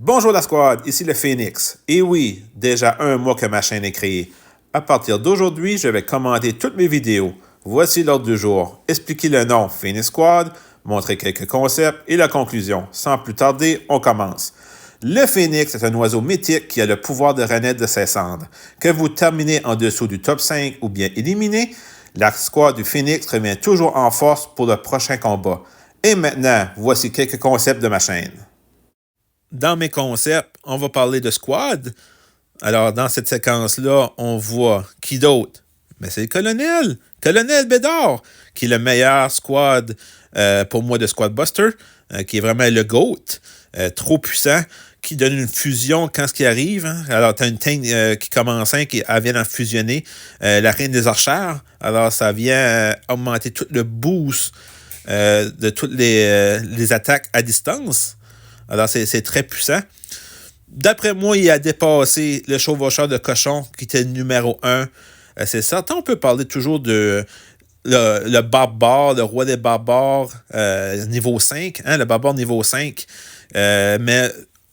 Bonjour la squad, ici le Phoenix. Et oui, déjà un mois que ma chaîne est créée. À partir d'aujourd'hui, je vais commenter toutes mes vidéos. Voici l'ordre du jour. Expliquer le nom Phoenix Squad, montrer quelques concepts et la conclusion. Sans plus tarder, on commence. Le Phoenix est un oiseau mythique qui a le pouvoir de renaître de ses cendres. Que vous terminez en dessous du top 5 ou bien éliminé, la squad du Phoenix revient toujours en force pour le prochain combat. Et maintenant, voici quelques concepts de ma chaîne. Dans mes concepts, on va parler de squad. Alors, dans cette séquence-là, on voit qui d'autre? Mais c'est le colonel. Colonel Bédard, qui est le meilleur squad pour moi de Squad Buster, qui est vraiment le GOAT, trop puissant, qui donne une fusion quand ce qui arrive. Hein. Alors, tu as une teinte qui commence, qui vient d'en fusionner. La reine des archères. Alors, ça vient augmenter tout le boost de toutes les attaques à distance. Alors, c'est très puissant. D'après moi, il a dépassé le chevaucheur de cochon, qui était le numéro 1. C'est certain, on peut parler toujours de le barbare, le roi des barbares, niveau 5. Hein, le barbare niveau 5. Mais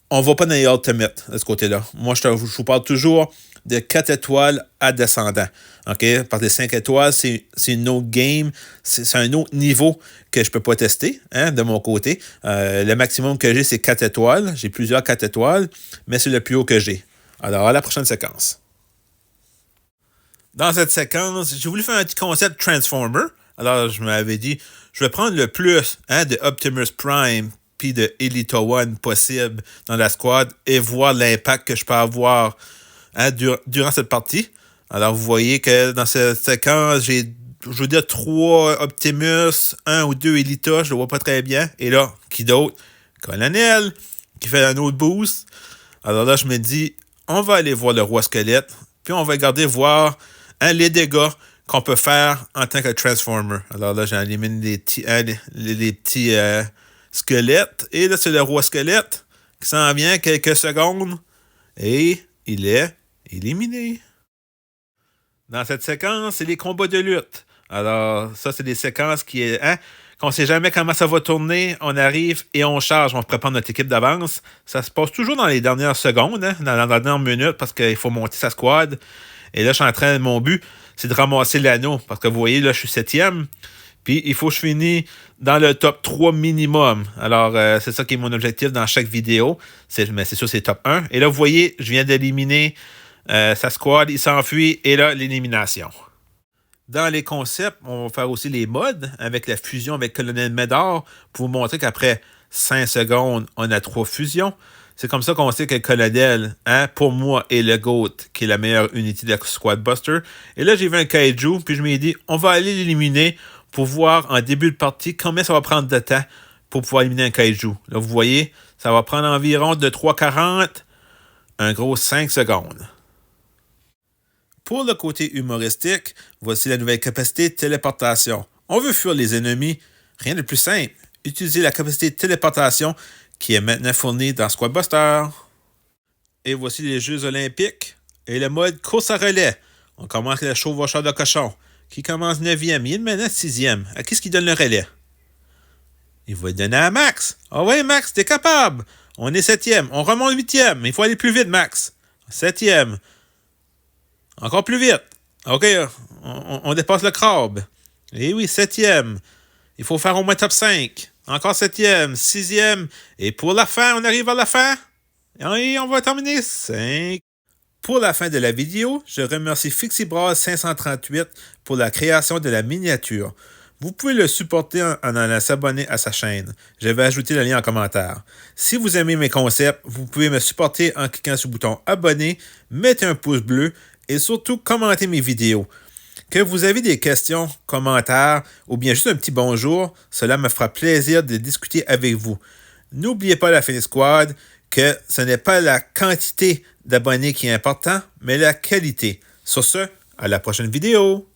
on ne va pas dans les Ultimate de ce côté-là. Moi, je vous parle toujours de 4 étoiles à descendant. OK? Parce que les 5 étoiles, c'est une autre game. C'est un autre niveau que je ne peux pas tester, hein, de mon côté. Le maximum que j'ai, c'est 4 étoiles. J'ai plusieurs 4 étoiles, mais c'est le plus haut que j'ai. Alors, à la prochaine séquence. Dans cette séquence, j'ai voulu faire un petit concept Transformer. Alors, je m'avais dit, je vais prendre le plus de Optimus Prime puis de Elita One possible dans la squad et voir l'impact que je peux avoir durant cette partie. Alors, vous voyez que dans cette séquence, j'ai, je veux dire, 3 Optimus, 1 ou 2 Elita, je le vois pas très bien. Et là, qui d'autre? Colonel, qui fait un autre boost. Alors là, je me dis, on va aller voir le roi squelette, puis on va regarder voir les dégâts qu'on peut faire en tant que Transformer. Alors là, j'élimine les petits squelettes. Et là, c'est le roi squelette qui s'en vient quelques secondes. Et il est éliminé. Dans cette séquence, c'est les combats de lutte. Alors, ça, c'est des séquences qu'on ne sait jamais comment ça va tourner. On arrive et on charge. On prépare notre équipe d'avance. Ça se passe toujours dans les dernières secondes, dans la dernière minute, parce qu'il faut monter sa squad. Et là, je suis en train, mon but, c'est de ramasser l'anneau. Parce que vous voyez, là, je suis 7e. Puis, il faut que je finisse dans le top 3 minimum. Alors, c'est ça qui est mon objectif dans chaque vidéo. Mais c'est sûr, c'est top 1. Et là, vous voyez, je viens d'éliminer sa squad. Il s'enfuit. Et là, l'élimination. Dans les concepts, on va faire aussi les modes avec la fusion avec Colonel Bédard pour vous montrer qu'après 5 secondes, on a 3 fusions. C'est comme ça qu'on sait que le colonel, pour moi, est le GOAT, qui est la meilleure unité de la Squad Buster. Et là, j'ai vu un kaiju, puis je me dit, on va aller l'éliminer pour voir en début de partie combien ça va prendre de temps pour pouvoir éliminer un kaiju. Là, vous voyez, ça va prendre environ de 3,40, un gros 5 secondes. Pour le côté humoristique, voici la nouvelle capacité de téléportation. On veut fuir les ennemis. Rien de plus simple. Utilisez la capacité de téléportation qui est maintenant fournie dans Squad Buster. Et voici les Jeux olympiques et le mode course à relais. On commence avec le chevaucheur de cochon qui commence 9e. Il est maintenant 6e. À qui est-ce qui donne le relais? Il va le donner à Max. Ah ouais, Max, t'es capable. On est 7e. On remonte 8e. Il faut aller plus vite, Max. 7e. Encore plus vite. OK, on dépasse le crabe. Et oui, 7e. Il faut faire au moins top 5. Encore 7e, 6e. Et pour la fin, on arrive à la fin. Et on va terminer 5. Pour la fin de la vidéo, je remercie Fixibras 538 pour la création de la miniature. Vous pouvez le supporter en allant s'abonner à sa chaîne. Je vais ajouter le lien en commentaire. Si vous aimez mes concepts, vous pouvez me supporter en cliquant sur le bouton abonner, mettez un pouce bleu et surtout commentez mes vidéos. Que vous avez des questions, commentaires ou bien juste un petit bonjour, cela me fera plaisir de discuter avec vous. N'oubliez pas la Phoenix Squad que ce n'est pas la quantité d'abonnés qui est important, mais la qualité. Sur ce, à la prochaine vidéo.